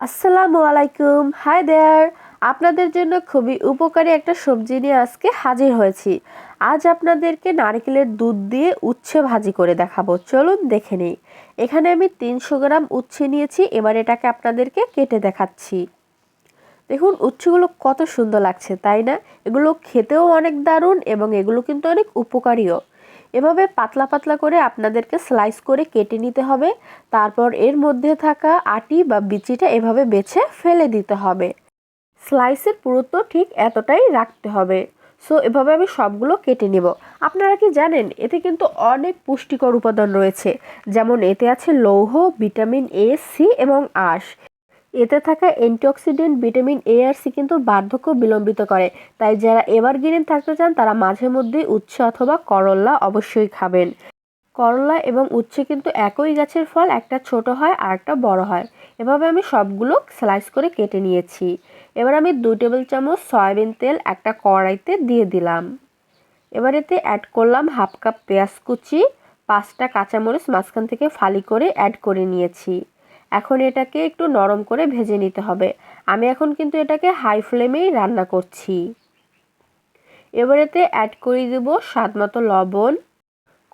আসসালামুআলাইকুম, hi there. আপনাদের জন্য খুবই উপকারী একটা সবজি নিয়ে আজকে হাজির হয়েছি। আজ আপনাদেরকে নারকেলের দুধ দিয়ে উচ্ছে ভাজি করে দেখাবো। চলুন দেখে নিই। এখানে আমি 300 গ্রাম উচ্ছে নিয়েছি। এবার এটাকে আপনাদেরকে কেটে দেখাচ্ছি। দেখুন উচ্ছেগুলো কত সুন্দর লাগছে, তাই না? এগুলো খেতেও অনেক দারুণ এবং এগুলো কিন্তু অনেক উপকারীও। এভাবে পাতলা পাতলা করে আপনাদেরকে স্লাইস করে কেটে নিতে হবে। তারপর এর মধ্যে থাকা আটি বা বিচিটা এভাবে বেছে ফেলে দিতে হবে। স্লাইসের পুরুত্ব ঠিক এতটাই রাখতে হবে। সো এভাবে আমি সবগুলো কেটে নেব। আপনারা কি জানেন এতে কিন্তু অনেক পুষ্টিকর উপাদান রয়েছে, যেমন এতে আছে লৌহ, ভিটামিন এ, সি এবং আঁশ। এতে থাকা অ্যান্টিঅক্সিডেন্ট ভিটামিন এ আর সি কিন্তু বার্ধক্য বিলম্বিত করে। তাই যারা এভারগ্রিন থাকতে চান তারা মাঝে মধ্যে উচ্ছে অথবা করলা অবশ্যই খাবেন। করলা এবং উচ্ছে কিন্তু একই গাছের ফল, একটা ছোট হয় আর একটা বড় হয়। এভাবে আমি সবগুলো স্লাইস করে কেটে নিয়েছি। এবার আমি 2 টেবিল চামচ সয়াবিন তেল একটা কড়াইতে দিয়ে দিলাম। এবার এতে অ্যাড করলাম হাফ কাপ পেঁয়াজ কুচি, 5টা কাঁচামরিচ মাঝখান থেকে ফালি করে অ্যাড করে নিয়েছি। এখন এটাকে একটু নরম করে ভেজে নিতে হবে। আমি এখন কিন্তু এটাকে হাই ফ্লেমেই রান্না করছি। এবার এতে অ্যাড করে দেব স্বাদমতো লবণ।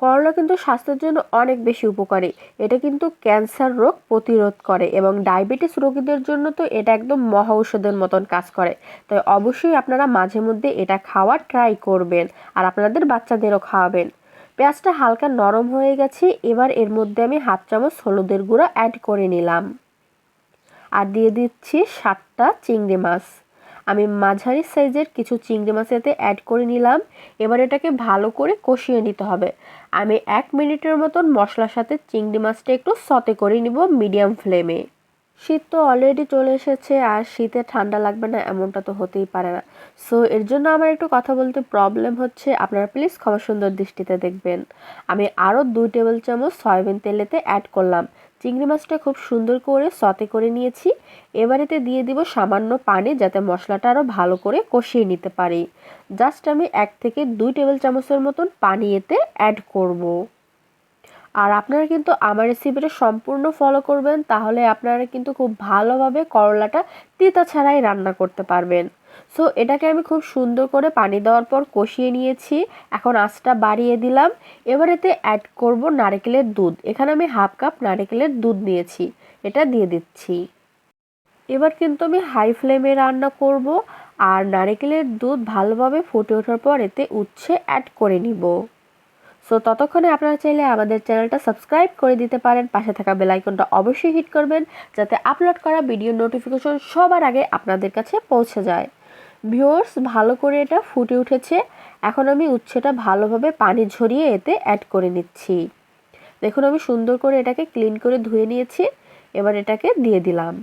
করলা কিন্তু স্বাস্থ্যের জন্য অনেক বেশি উপকারী। এটা কিন্তু ক্যান্সার রোগ প্রতিরোধ করে এবং ডায়াবেটিস রোগীদের জন্য তো এটা একদম মহা ঔষধের মতন কাজ করে। তাই অবশ্যই আপনারা মাঝে মধ্যে এটা খাওয়ার ট্রাই করবেন আর আপনাদের বাচ্চাদেরও খাওয়াবেন। পেঁয়াজটা হালকা নরম হয়ে গেছে। এবার এর মধ্যে আমি হাফ চামচ হলুদের গুঁড়া অ্যাড করে নিলাম আর দিয়ে দিচ্ছি 7টা চিংড়ি মাছ। আমি মাঝারি সাইজের কিছু চিংড়ি মাছ এতে অ্যাড করে নিলাম। এবার এটাকে ভালো করে কষিয়ে নিতে হবে। আমি 1 মিনিটের মতন মশলার সাথে চিংড়ি মাছটা একটু সতে করে নিব মিডিয়াম ফ্লেমে। শীত তো অলরেডি চলে এসেছে আর শীতে ঠান্ডা লাগবে না এমনটা তো হতেই পারে না। সো এর জন্য আমার একটু কথা বলতে প্রবলেম হচ্ছে, আপনারা প্লিজ ক্ষমা সুন্দর দৃষ্টিতে দেখবেন। আমি আরও 2 টেবিল চামচ সয়াবিন তেলেতে অ্যাড করলাম। চিংড়ি মাছটা খুব সুন্দর করে সতে করে নিয়েছি। এবার এতে দিয়ে দিব সামান্য পানি, যাতে মশলাটা আরও ভালো করে কষিয়ে নিতে পারি। জাস্ট আমি 1 থেকে 2 টেবিল চামচের মতন পানি এতে অ্যাড করব। আর আপনারা কিন্তু আমার রেসিপিটা সম্পূর্ণ ফলো করবেন, তাহলে আপনারা কিন্তু খুব ভালোভাবে করলাটা তিতা ছাড়াই রান্না করতে পারবেন। সো এটাকে আমি খুব সুন্দর করে পানি দেওয়ার পর কষিয়ে নিয়েছি। এখন আঁচটা বাড়িয়ে দিলাম। এবার এতে অ্যাড করব নারকেলের দুধ। এখানে আমি হাফ কাপ নারকেলের দুধ নিয়েছি, এটা দিয়ে দিচ্ছি। এবার কিন্তু আমি হাই ফ্লেমে রান্না করব আর নারকেলের দুধ ভালোভাবে ফুটে ওঠার পর এতে উচ্ছে অ্যাড করে নিব। সো ততক্ষণে আপনারা চাইলে আমাদের চ্যানেলটা সাবস্ক্রাইব করে দিতে পারেন। পাশে থাকা বেল আইকনটা অবশ্যই হিট করবেন, যাতে আপলোড করা ভিডিও নোটিফিকেশন সবার আগে আপনাদের কাছে পৌঁছে যায়। ভিউয়ার্স, ভালো করে এটা ফুটে উঠেছে। এখন আমি উচ্ছেটা ভালোভাবে পানি ঝরিয়ে এতে অ্যাড করে নিচ্ছি। দেখুন আমি সুন্দর করে এটাকে ক্লিন করে ধুয়ে নিয়েছি। এবার এটাকে দিয়ে দিলাম।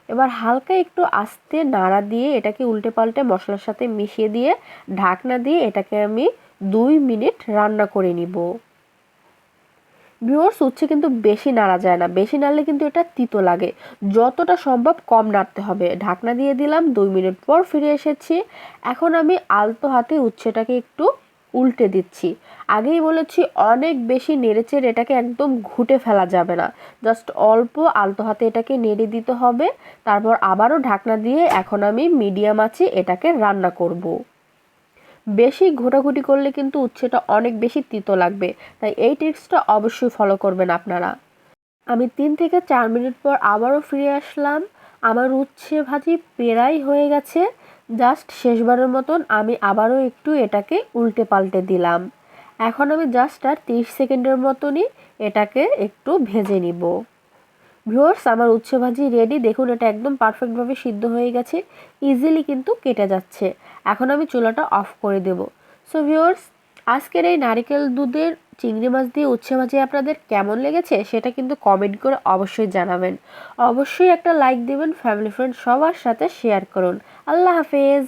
এবার হালকা একটু আস্তে নাড়া দিয়ে এটাকে উল্টে পাল্টে মশলার সাথে মিশিয়ে দিয়ে ঢাকনা দিয়ে এটাকে আমি 2 মিনিট রান্না করে নিব। ভিউয়ার্স, উচ্ছে কিন্তু বেশি নাড়া যায় না, বেশি নাড়লে কিন্তু এটা তিতো লাগে। যতটা সম্ভব কম নাড়তে হবে। ঢাকনা দিয়ে দিলাম। 2 মিনিট পর ফিরে এসেছি। এখন আমি আলতো হাতে উচ্ছেটাকে একটু উল্টে দিচ্ছি। আগেই বলেছি অনেক বেশি নেড়েচেড়ে এটাকে একদম ঘুটে ফেলা যাবে না। জাস্ট অল্প আলতো হাতে এটাকে নেড়ে দিতে হবে। তারপর আবারও ঢাকনা দিয়ে এখন আমি মিডিয়াম আঁচে এটাকে রান্না করব। বেশি ঘোটাঘুটি করলে কিন্তু উচ্ছেটা অনেক বেশি তিতো লাগবে। তাই এই টিপসটা অবশ্যই ফলো করবেন আপনারা। আমি 3 থেকে 4 মিনিট পর আবারও ফিরে আসলাম। আমার উচ্ছে ভাজি প্রায় হয়ে গেছে। জাস্ট শেষবারের মতন আমি আবারও একটু এটাকে উল্টে পাল্টে দিলাম। এখন আমি জাস্ট আর 30 সেকেন্ডের মতনই এটাকে একটু ভেজে নিব। ভিউয়ার্স, আমার উচ্ছে ভাজি রেডি। দেখুন এটা একদম পারফেক্টভাবে সিদ্ধ হয়ে গেছে, ইজিলি কিন্তু কেটে যাচ্ছে। এখন আমি চুলাটা অফ করে দেব। সো ভিউয়ার্স, আজকের এই নারকেল দুধের চিংড়ি মাছ দিয়ে উচ্ছে ভাজি আপনাদের কেমন লেগেছে সেটা কিন্তু কমেন্ট করে অবশ্যই জানাবেন। অবশ্যই একটা লাইক দিবেন, ফ্যামিলি ফ্রেন্ড সবার সাথে শেয়ার করুন। আল্লাহ হাফেজ।